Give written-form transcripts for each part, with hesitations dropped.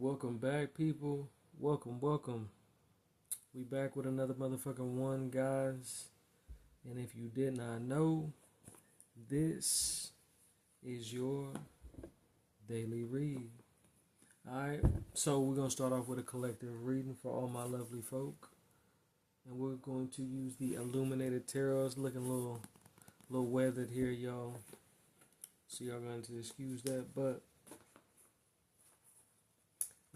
Welcome back, people. Welcome. We back with another motherfucking one, guys. And if you did not know, this is your daily read. Alright, so we're gonna start off with a collective reading for all my lovely folk. And we're going to use the Illuminated Tarot. It's looking a little weathered here, y'all. So y'all going to excuse that, but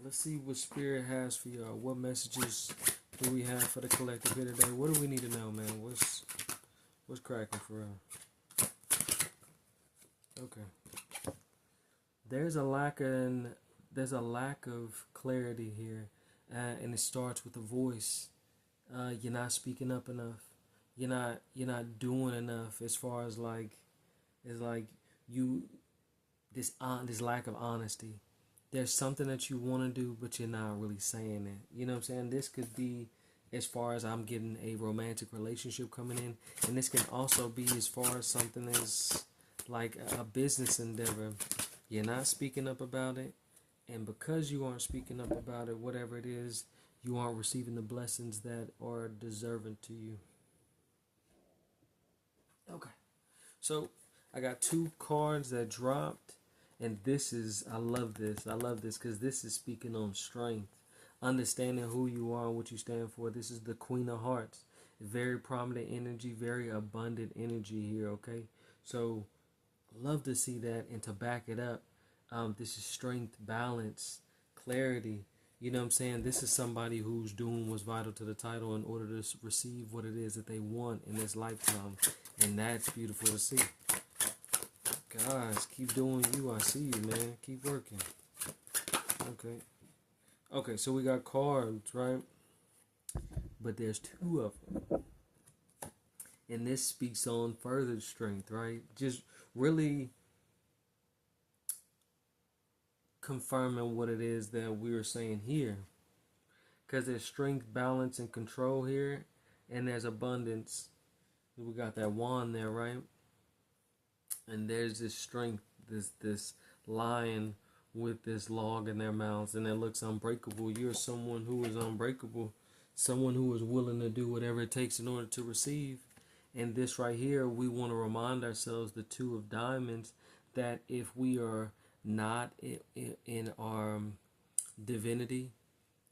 let's see what Spirit has for y'all. What messages do we have for the collective here today? What do we need to know, man? What's cracking for real? Okay. There's a lack of clarity here, and it starts with the voice. You're not speaking up enough. You're not doing enough as far as it's like you this lack of honesty. There's something that you want to do, but you're not really saying it. You know what I'm saying? This could be as far as I'm getting a romantic relationship coming in, and this can also be as far as something as like a business endeavor. You're not speaking up about it, and because you aren't speaking up about it, whatever it is, you aren't receiving the blessings that are deserving to you. Okay. So I got two cards that dropped, and I love this. I love this because this is speaking on strength, understanding who you are and what you stand for. This is the Queen of Hearts. Very prominent energy, very abundant energy here, okay? So love to see that, and to back it up, this is strength, balance, clarity. You know what I'm saying? This is somebody whose doing was vital to the title in order to receive what it is that they want in this lifetime. And that's beautiful to see. Guys, keep doing you. I see you, man. Keep working. Okay. Okay, so we got cards, right? But there's two of them. And this speaks on further strength, right? Just really confirming what it is that we are saying here. Because there's strength, balance, and control here. And there's abundance. We got that wand there, right? And there's this strength, this lion with this log in their mouths, and it looks unbreakable. You're someone who is unbreakable, someone who is willing to do whatever it takes in order to receive. And this right here, we want to remind ourselves, the two of diamonds, that if we are not in our divinity,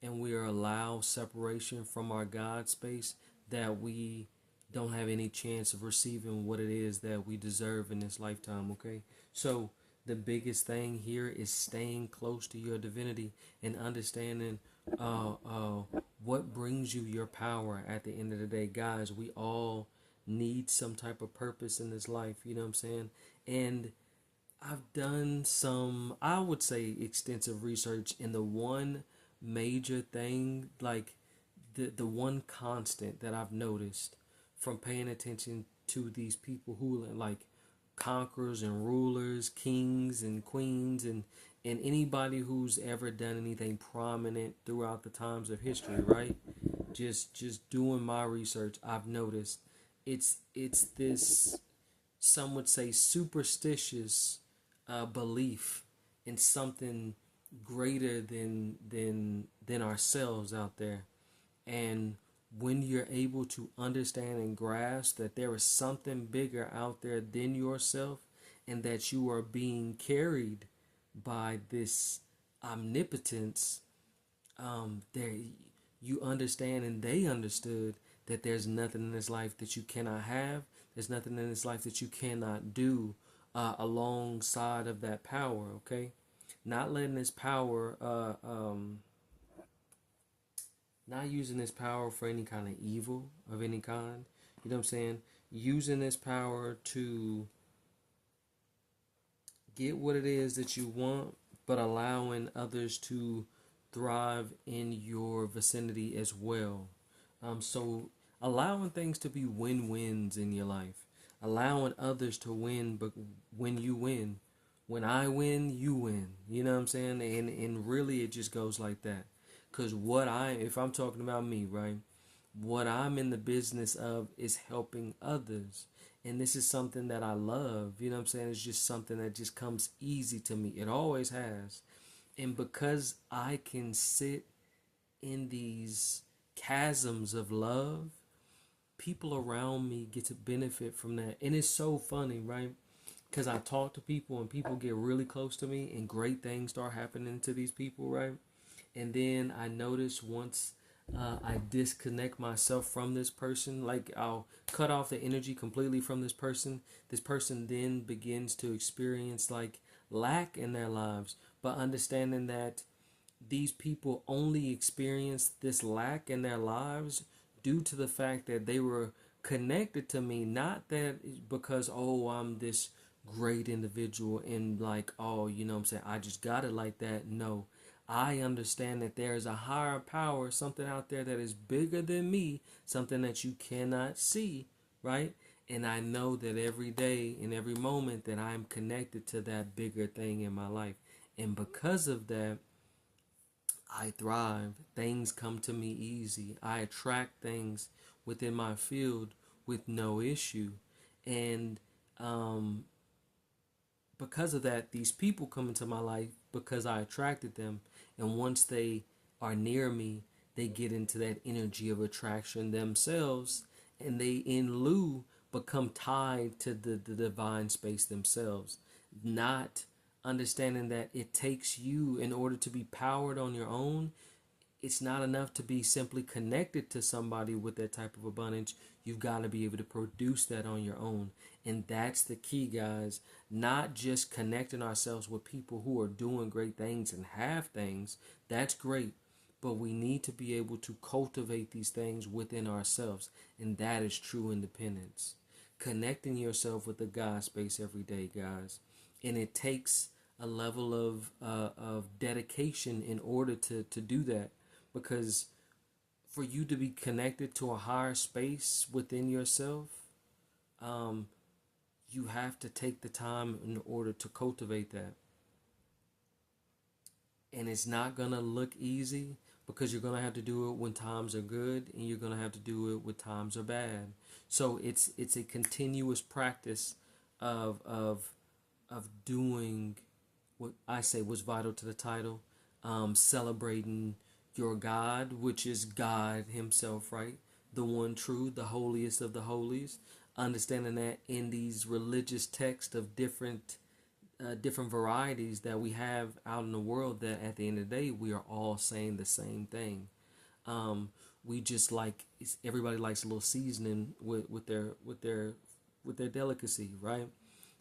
and we are allowed separation from our God space, that we don't have any chance of receiving what it is that we deserve in this lifetime, okay? So the biggest thing here is staying close to your divinity and understanding what brings you your power at the end of the day. Guys, we all need some type of purpose in this life, you know what I'm saying? And I've done some, I would say, extensive research, in the one major thing, like the one constant that I've noticed from paying attention to these people who are like conquerors and rulers, kings and queens, and anybody who's ever done anything prominent throughout the times of history, right? Just doing my research, I've noticed it's this, some would say, superstitious belief in something greater than ourselves out there. And when you're able to understand and grasp that there is something bigger out there than yourself, and that you are being carried by this omnipotence, there you understand, and they understood, that there's nothing in this life that you cannot have. There's nothing in this life that you cannot do alongside of that power. Okay, not letting this power, not using this power for any kind of evil of any kind. You know what I'm saying? Using this power to get what it is that you want, but allowing others to thrive in your vicinity as well. So allowing things to be win-wins in your life, allowing others to win, but when you win, when I win, you win. You know what I'm saying? And really, it just goes like that. Cause if I'm talking about me, right? What I'm in the business of is helping others. And this is something that I love. You know what I'm saying? It's just something that just comes easy to me. It always has. And because I can sit in these chasms of love, people around me get to benefit from that. And it's so funny, right? Because I talk to people and people get really close to me and great things start happening to these people, right? And then I notice once I disconnect myself from this person, like I'll cut off the energy completely from this person then begins to experience like lack in their lives, but understanding that these people only experience this lack in their lives due to the fact that they were connected to me, not that because, oh, I'm this great individual and like, oh, you know what I'm saying, I just got it like that. No, I understand that there is a higher power, something out there that is bigger than me, something that you cannot see, right? And I know that every day and every moment that I'm connected to that bigger thing in my life. And because of that, I thrive. Things come to me easy. I attract things within my field with no issue. And um, because of that, these people come into my life because I attracted them. And once they are near me, they get into that energy of attraction themselves. And they, in lieu, become tied to the divine space themselves. Not understanding that it takes you in order to be powered on your own. It's not enough to be simply connected to somebody with that type of abundance. You've got to be able to produce that on your own. And that's the key, guys. Not just connecting ourselves with people who are doing great things and have things. That's great. But we need to be able to cultivate these things within ourselves. And that is true independence. Connecting yourself with the God space every day, guys. And it takes a level of dedication in order to do that, because for you to be connected to a higher space within yourself, um, you have to take the time in order to cultivate that. And it's not gonna look easy, because you're gonna have to do it when times are good, and you're gonna have to do it when times are bad. So it's a continuous practice of of doing what I say was vital to the title, celebrating your God, which is God Himself, right? The one true, the holiest of the holies. Understanding that in these religious texts of different varieties that we have out in the world, that at the end of the day we are all saying the same thing. Um, we just like, everybody likes a little seasoning with their delicacy, right?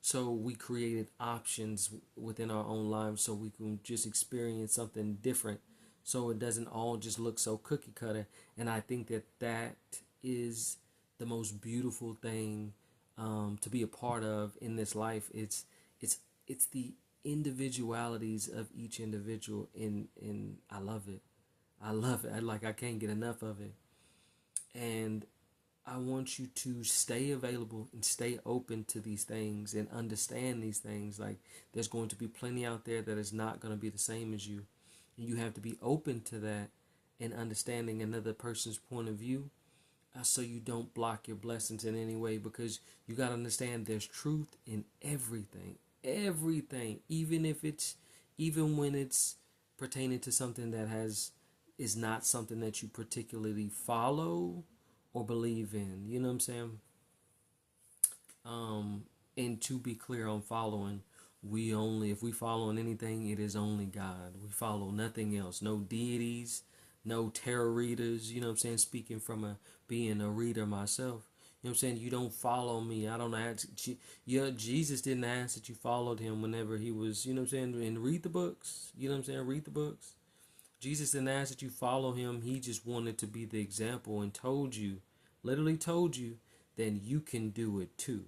So we created options within our own lives so we can just experience something different, so it doesn't all just look so cookie cutter. And I think that that is the most beautiful thing to be a part of in this life. It's it's the individualities of each individual, and I love it. I love it. I can't get enough of it. And I want you to stay available and stay open to these things and understand these things. Like, there's going to be plenty out there that is not going to be the same as you. And you have to be open to that and understanding another person's point of view, so you don't block your blessings in any way, because you got to understand there's truth in everything. Everything, even when it's pertaining to something that is not something that you particularly follow or believe in. You know what I'm saying? And to be clear on following, we only, if we follow in anything, it is only God. We follow nothing else. No deities, no tarot readers. You know what I'm saying? Speaking from being a reader myself. You know what I'm saying? You don't follow me. I don't ask. Yeah, Jesus didn't ask that you followed him whenever he was, you know what I'm saying? And read the books. You know what I'm saying? Read the books. Jesus didn't ask that you follow him. He just wanted to be the example and told you, literally told you, then you can do it too.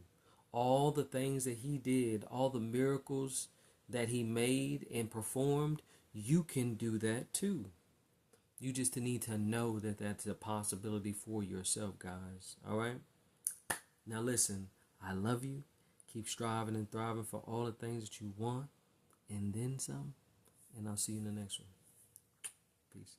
All the things that he did, all the miracles that he made and performed, you can do that too. You just need to know that that's a possibility for yourself, guys. All right? Now listen, I love you. Keep striving and thriving for all the things that you want, and then some. And I'll see you in the next one. Peace.